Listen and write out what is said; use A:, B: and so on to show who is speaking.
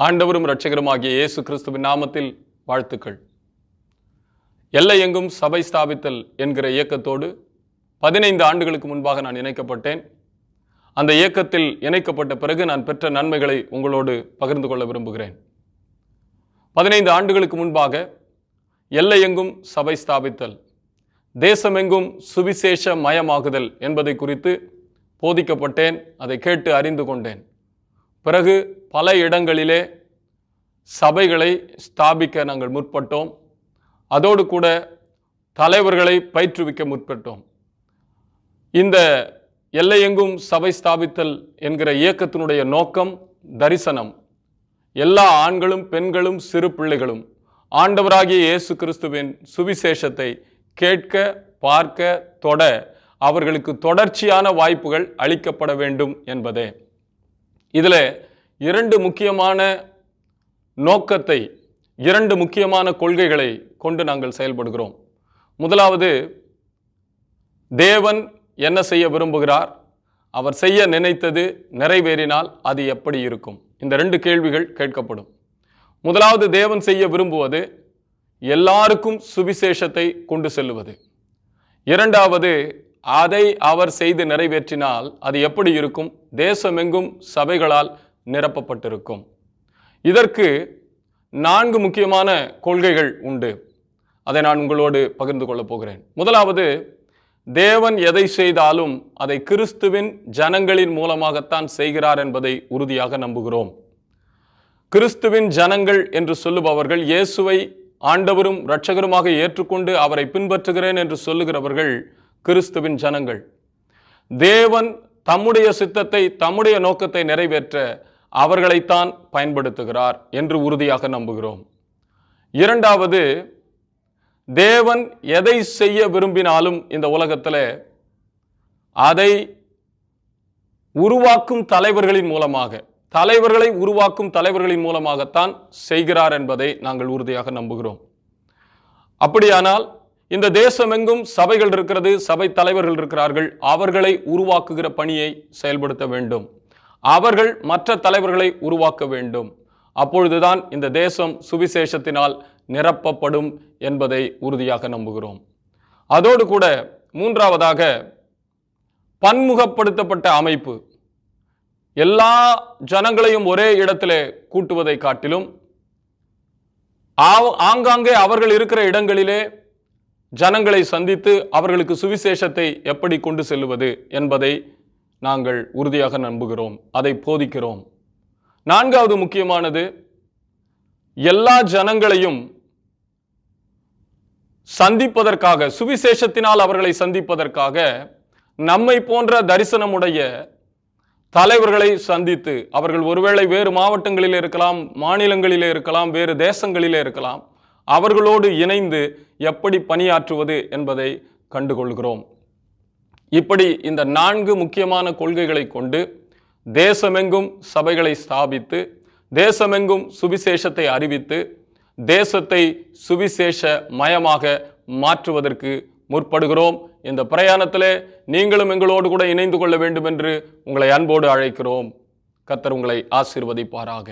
A: ஆண்டவரும் இரட்சகருமாகிய இயேசு கிறிஸ்துவின் நாமத்தில் வாழ்த்துக்கள். எல்லை எங்கும் சபை ஸ்தாபித்தல் என்கிற இயக்கத்தோடு 15 ஆண்டுகளுக்கு முன்பாக நான் இணைக்கப்பட்டேன். அந்த இயக்கத்தில் இணைக்கப்பட்ட பிறகு நான் பெற்ற நன்மைகளை உங்களோடு பகிர்ந்து கொள்ள விரும்புகிறேன். 15 ஆண்டுகளுக்கு முன்பாக எல்லை எங்கும் சபை ஸ்தாபித்தல், தேசமெங்கும் சுவிசேஷ மயமாகுதல் என்பதை குறித்து போதிக்கப்பட்டேன். அதை கேட்டு அறிந்து கொண்டேன். பிறகு பல இடங்களிலே சபைகளை ஸ்தாபிக்க நாங்கள் முற்பட்டோம். அதோடு கூட தலைவர்களை பயிற்றுவிக்க முற்பட்டோம். இந்த எல்லையெங்கும் சபை ஸ்தாபித்தல் என்கிற இயக்கத்தினுடைய நோக்கம், தரிசனம், எல்லா ஆண்களும் பெண்களும் சிறு பிள்ளைகளும் ஆண்டவராகிய இயேசு கிறிஸ்துவின் சுவிசேஷத்தை கேட்க, பார்க்க, தொட அவர்களுக்கு தொடர்ச்சியான வாய்ப்புகள் அளிக்கப்பட வேண்டும் என்பதே. இதில் 2 முக்கியமான நோக்கத்தை, 2 முக்கியமான கொள்கைகளை கொண்டு நாங்கள் செயல்படுகிறோம். முதலாவது, தேவன் என்ன செய்ய விரும்புகிறார், அவர் செய்ய நினைத்தது நிறைவேறினால் அது எப்படி இருக்கும்? இந்த 2 கேள்விகள் கேட்கப்படும். முதலாவது, தேவன் செய்ய விரும்புவது எல்லாருக்கும் சுவிசேஷத்தை கொண்டு செல்லுவது. இரண்டாவது, அதை அவர் செய்து நிறைவேற்றினால் அது எப்படி இருக்கும்? தேசமெங்கும் சபைகளால் நிரப்பப்பட்டிருக்கும். இதற்கு 4 முக்கியமான கொள்கைகள் உண்டு. அதை நான் உங்களோடு பகிர்ந்து கொள்ளப் போகிறேன். முதலாவது, தேவன் எதை செய்தாலும் அதை கிறிஸ்துவின் ஜனங்களின் மூலமாகத்தான் செய்கிறார் என்பதை உறுதியாக நம்புகிறோம். கிறிஸ்துவின் ஜனங்கள் என்று சொல்லுபவர்கள், இயேசுவை ஆண்டவரும் இரட்சகருமாக ஏற்றுக்கொண்டு அவரை பின்பற்றுகிறேன் என்று சொல்லுகிறவர்கள் கிறிஸ்துவின் ஜனங்கள். தேவன் தம்முடைய சித்தத்தை, தம்முடைய நோக்கத்தை நிறைவேற்ற அவர்களைத்தான் பயன்படுத்துகிறார் என்று உறுதியாக நம்புகிறோம். இரண்டாவது, தேவன் எதை செய்ய விரும்பினாலும் இந்த உலகத்தில் அதை உருவாக்கும் தலைவர்களின் மூலமாக, தலைவர்களை உருவாக்கும் தலைவர்களின் மூலமாகத்தான் செய்கிறார் என்பதை நாங்கள் உறுதியாக நம்புகிறோம். அப்படியானால் இந்த தேசமெங்கும் சபைகள் இருக்கிறது, சபை தலைவர்கள் இருக்கிறார்கள். அவர்களை உருவாக்குகிற பணியை செயல்படுத்த வேண்டும். அவர்கள் மற்ற தலைவர்களை உருவாக்க வேண்டும். அப்பொழுதுதான் இந்த தேசம் சுவிசேஷத்தினால் நிரப்பப்படும் என்பதை உறுதியாக நம்புகிறோம். அதோடு கூட மூன்றாவதாக, பன்முகப்படுத்தப்பட்ட அமைப்பு. எல்லா ஜனங்களையும் ஒரே இடத்திலே கூட்டுவதை காட்டிலும் ஆங்காங்கே அவர்கள் இருக்கிற இடங்களிலே ஜனங்களை சந்தித்து அவர்களுக்கு சுவிசேஷத்தை எப்படி கொண்டு செல்லுவது என்பதை நாங்கள் உறுதியாக நம்புகிறோம், அதை போதிக்கிறோம். நான்காவது முக்கியமானது, எல்லா ஜனங்களையும் சந்திப்பதற்காக, சுவிசேஷத்தினால் அவர்களை சந்திப்பதற்காக நம்மை போன்ற தரிசனமுடைய தலைவர்களை சந்தித்து, அவர்கள் ஒருவேளை வேறு மாவட்டங்களிலே இருக்கலாம், மாநிலங்களிலே இருக்கலாம், வேறு தேசங்களிலே இருக்கலாம், அவர்களோடு இணைந்து எப்படி பணியாற்றுவது என்பதை கண்டுகொள்கிறோம். இப்படி இந்த 4 முக்கியமான கொள்கைகளை கொண்டு தேசமெங்கும் சபைகளை ஸ்தாபித்து, தேசமெங்கும் சுவிசேஷத்தை அறிவித்து, தேசத்தை சுவிசேஷ மயமாக மாற்றுவதற்கு முற்படுகிறோம். இந்த பிரயாணத்திலே நீங்களும் எங்களோடு கூட இணைந்து கொள்ள வேண்டும் என்று உங்களை அன்போடு அழைக்கிறோம். கர்த்தர் உங்களை ஆசீர்வதிப்பாராக.